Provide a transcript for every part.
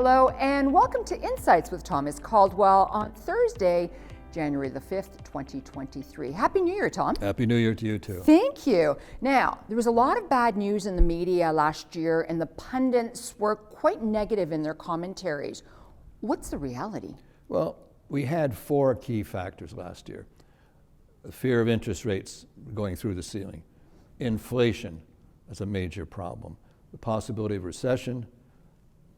Hello and welcome to Insights with Thomas Caldwell on Thursday, January the 5th, 2023. Happy New Year, Tom. Happy New Year to you too. Thank you. Now, there was a lot of bad news in the media last year and the pundits were quite negative in their commentaries. What's the reality? Well, we had four key factors last year. The fear of interest rates going through the ceiling. Inflation as a major problem. The possibility of recession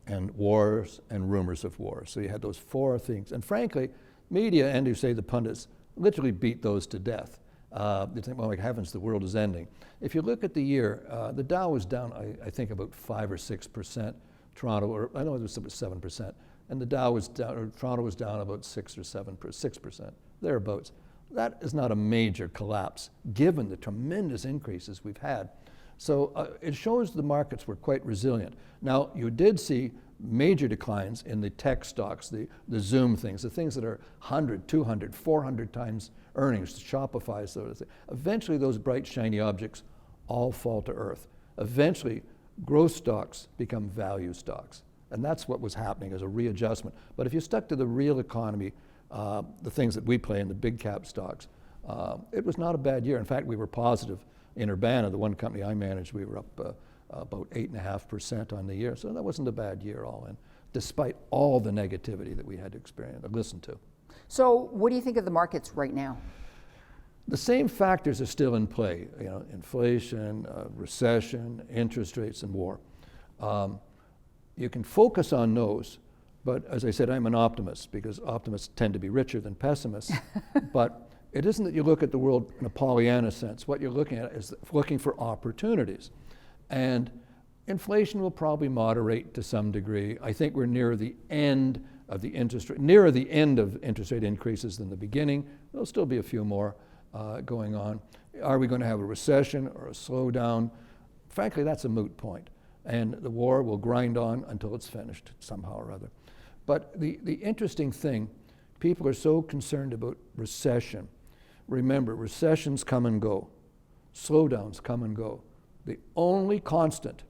and wars and rumors of war. So you had those four things. And frankly, media and you say the pundits literally beat those to death. You think, well, like heavens, the world is ending. If you look at the year, the Dow was down, I think, about 5 or 6%. Toronto, or I know it was 7%. And the Dow was down, or Toronto was down about 6 or 6%, thereabouts. That is not a major collapse, given the tremendous increases we've had. So it shows the markets were quite resilient. Now, you did see major declines in the tech stocks, the Zoom things, the things that are 100, 200, 400 times earnings, Shopify, sort of thing. Eventually, those bright, shiny objects all fall to earth. Eventually, growth stocks become value stocks. And that's what was happening as a readjustment. But if you stuck to the real economy, the things that we play in the big cap stocks, it was not a bad year. In fact, we were positive. In Urbana, the one company I managed, we were up about 8.5% on the year. So that wasn't a bad year all in, despite all the negativity that we had to experience and listen to. So what do you think of the markets right now? The same factors are still in play, you know, inflation, recession, interest rates, and war. You can focus on those, but as I said, I'm an optimist because optimists tend to be richer than pessimists. But it isn't that you look at the world in a Pollyanna sense. What you're looking at is looking for opportunities. And inflation will probably moderate to some degree. I think we're nearer the end of the interest rate increases than the beginning. There'll still be a few more going on. Are we going to have a recession or a slowdown? Frankly, that's a moot point. And the war will grind on until it's finished somehow or other. But the interesting thing, people are so concerned about recession. Remember, recessions come and go. Slowdowns come and go. The only constant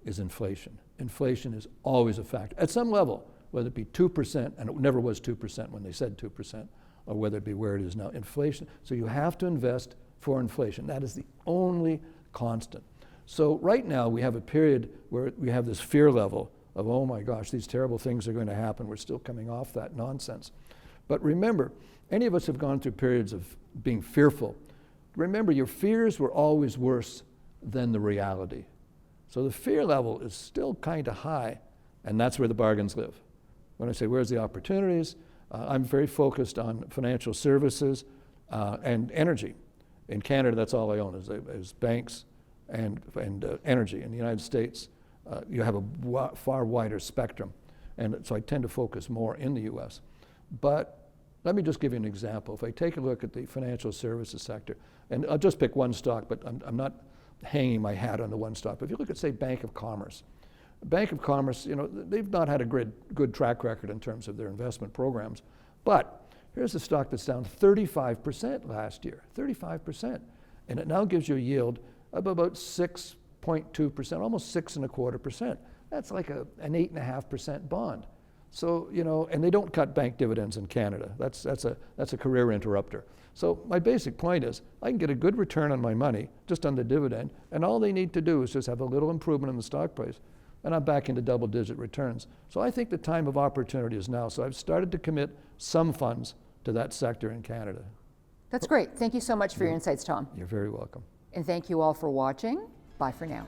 is inflation. Inflation is always a factor. At some level, whether it be 2%, and it never was 2% when they said 2%, or whether it be where it is now, inflation. So you have to invest for inflation. That is the only constant. So right now we have a period where we have this fear level of, oh my gosh, these terrible things are going to happen. We're still coming off that nonsense. But remember, any of us have gone through periods of being fearful. Remember, your fears were always worse than the reality. So the fear level is still kind of high, and that's where the bargains live. When I say, where's the opportunities? I'm very focused on financial services and energy. In Canada, that's all I own, is banks and energy. In the United States, you have a far wider spectrum, and so I tend to focus more in the U.S. But let me just give you an example. If I take a look at the financial services sector, and I'll just pick one stock, but I'm not hanging my hat on the one stock. But if you look at, say, Bank of Commerce. Bank of Commerce, you know, they've not had a good track record in terms of their investment programs. But here's a stock that's down 35% last year, 35%. And it now gives you a yield of about 6.2%, almost 6.25%. That's like an 8.5% bond. So, you know, and they don't cut bank dividends in Canada. That's a career interrupter. So my basic point is I can get a good return on my money just on the dividend, and all they need to do is just have a little improvement in the stock price, and I'm back into double-digit returns. So I think the time of opportunity is now. So I've started to commit some funds to that sector in Canada. That's great. Thank you so much for your insights, Tom. You're very welcome. And thank you all for watching. Bye for now.